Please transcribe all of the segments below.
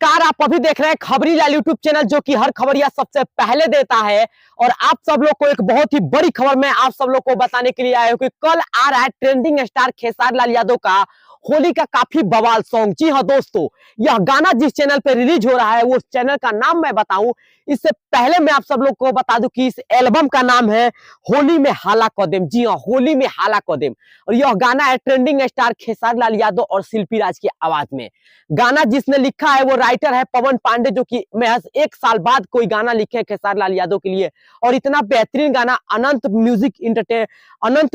नमस्कार। आप अभी देख रहे हैं खबरी लाल यूट्यूब चैनल, जो कि हर खबरिया सबसे पहले देता है। और आप सब लोग को एक बहुत ही बड़ी खबर में आप सब लोग को बताने के लिए आया हूं कि कल आ रहा है ट्रेंडिंग स्टार खेसारी लाल यादव का होली का काफी बवाल सॉन्ग। जी हाँ दोस्तों, यह गाना जिस चैनल पे रिलीज हो रहा है वो चैनल का नाम मैं बताऊं इससे पहले मैं आप सब लोग को बता दूं कि इस एल्बम का नाम है होली में हाला कदम। जी हाँ, होली में हाला कदम। और यह गाना है ट्रेंडिंग स्टार खेसारी लाल यादव और शिल्पी राज की आवाज में। गाना जिसने लिखा है वो राइटर है पवन पांडे, जो कि महज 1 साल बाद कोई गाना लिखे है खेसारी लाल यादव के लिए। और इतना बेहतरीन गाना अनंत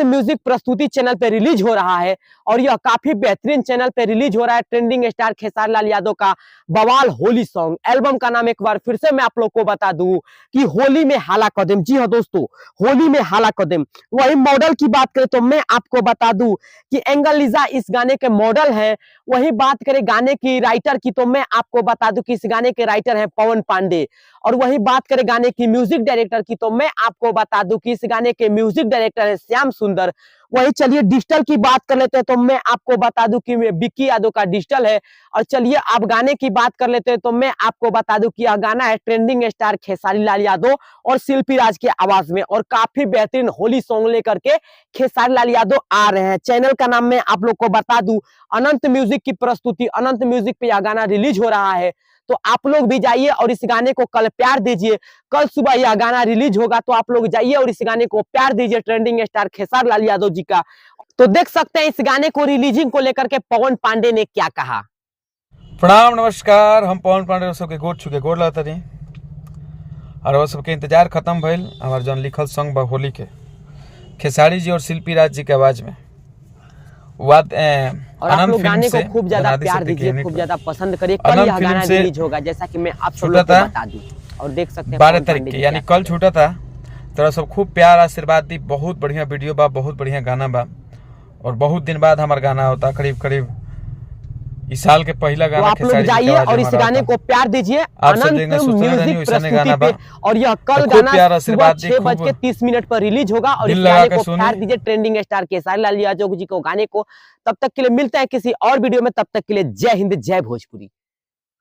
म्यूजिक प्रस्तुति चैनल पे रिलीज हो रहा है। और यह काफी बेहतरीन चैनल पे रिलीज हो रहा है ट्रेंडिंग स्टार खेसारी लाल यादव का बवाल होली सॉन्ग। एल्बम का नाम एक बार फिर से मैं आप लोग को बता दूं कि होली में हाला कदम। जी हाँ दोस्तों, होली में हाला कदम। वही मॉडल की बात करें तो मैं आपको बता दूं कि एंगल लीजा इस गाने के मॉडल है। वही बात करें गाने की राइटर की तो मैं आपको बता दूं कि इस गाने के राइटर हैं पवन पांडे। और वही बात करें गाने की म्यूजिक डायरेक्टर की तो मैं आपको बता दूं कि इस गाने के म्यूजिक डायरेक्टर है श्याम सुंदर। वही चलिए डिजिटल की बात कर लेते हैं तो मैं आपको बता दूं कि विक्की यादव का डिजिटल है। और चलिए आप गाने की बात कर लेते हैं तो मैं आपको बता दूं कि यह गाना है ट्रेंडिंग स्टार खेसारी लाल यादव और शिल्पी राज की आवाज में। और काफी बेहतरीन होली सॉन्ग लेकर के खेसारी लाल यादव आ रहे हैं। चैनल का नाम मैं आप लोग को बता दूं अनंत म्यूजिक की प्रस्तुति, अनंत म्यूजिक पे यह गाना रिलीज हो रहा है। तो आप लोग भी जाइए और इस गाने को कल प्यार दीजिए। कल सुबह यह गाना रिलीज होगा तो आप लोग जाइए और इस गाने को प्यार दीजिए ट्रेंडिंग स्टार खेसारी लाल यादव जी का। तो देख सकते हैं इस गाने को रिलीजिंग को लेकर के पवन पांडे ने क्या कहा। प्रणाम नमस्कार, हम पवन पांडे सबके गोड़ छुके गोड़ लगता रही और वो सबके इंतजार खत्म भइल। हमारे जौन लिखल सॉन्ग बा होली के खेसारी जी और शिल्पी राज जी के आवाज में और आप लोग गाने को खूब ज्यादा प्यार दीजिए, खूब ज्यादा पसंद करिए। कल यह गाना रिलीज होगा जैसा कि मैं आप सब लोग को बता दूं। और देख सकते हैं 12 तारीख के यानी कल छूटा था। तो सब खूब प्यार आशीर्वाद दी। बहुत बढ़िया वीडियो बा, बहुत बढ़िया गाना बा। और बहुत दिन बाद हमारा गाना होता, करीब करीब इस साल के पहला गाना। तो आप लोग जाइए और इस गाने को प्यार दीजिए अनंत म्यूजिक प्रस्तुति पे। और यह कल गाना सुबह 6:30 पर रिलीज होगा। और इस गाने को प्यार दीजिए ट्रेंडिंग स्टार खेसारी लाल यादव जी को गाने को। तब तक के लिए मिलते हैं किसी और वीडियो में, तब तक के लिए जय हिंद जय भोजपुरी।